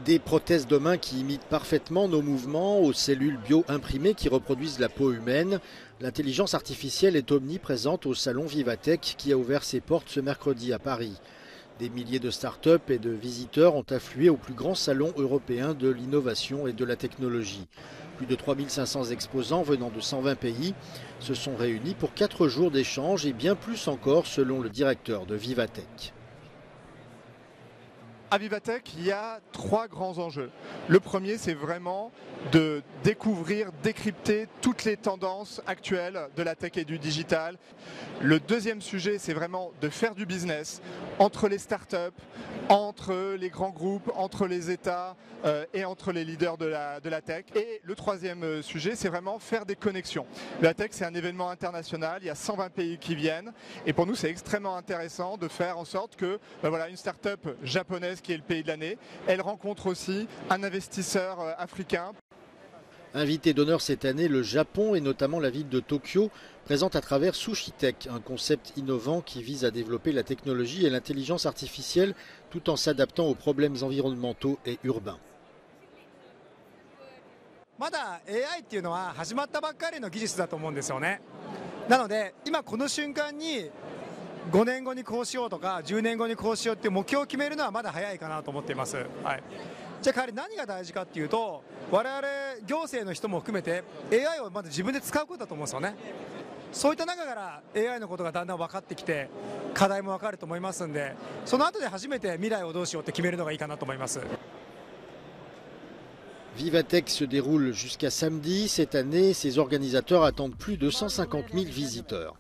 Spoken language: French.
Des prothèses de main qui imitent parfaitement nos mouvements, aux cellules bio-imprimées qui reproduisent la peau humaine. L'intelligence artificielle est omniprésente au salon Vivatech qui a ouvert ses portes ce mercredi à Paris. Des milliers de start-up et de visiteurs ont afflué au plus grand salon européen de l'innovation et de la technologie. Plus de 3500 exposants venant de 120 pays se sont réunis pour 4 jours d'échanges et bien plus encore selon le directeur de Vivatech. À Vivatech, il y a 3 grands enjeux. Le premier, c'est vraiment de découvrir, décrypter toutes les tendances actuelles de la tech et du digital. Le deuxième sujet, c'est vraiment de faire du business entre les startups, entre les grands groupes, entre les États et entre les leaders de la tech. Et le troisième sujet, c'est vraiment faire des connexions. La tech, c'est un événement international, il y a 120 pays qui viennent. Et pour nous, c'est extrêmement intéressant de faire en sorte que une startup japonaise qui est le pays de l'année, elle rencontre aussi un investisseur africain. Invité d'honneur cette année, le Japon et notamment la ville de Tokyo présente à travers SushiTech, un concept innovant qui vise à développer la technologie et l'intelligence artificielle tout en s'adaptant aux problèmes environnementaux et urbains. まだ AI っていうのは始まったばっかりの技術だと思うんですよね。なので今この瞬間に5年後にこうしようとか10年後にこうしようっていう目標を決めるのはまだ早いかなと思っています。はい。じゃあ代わり何が大事かっていうと、我々行政の人も含めて AI をまず自分で使うことだと思うんですよね。そういった中から AI のことがだんだん分かってきて課題も分かると思いますんで、その後で初めて未来をどうしようって決めるのがいいかなと思います。Vivatech se déroule jusqu'à samedi. Cette année, ses organisateurs attendent plus de 150 000 visiteurs.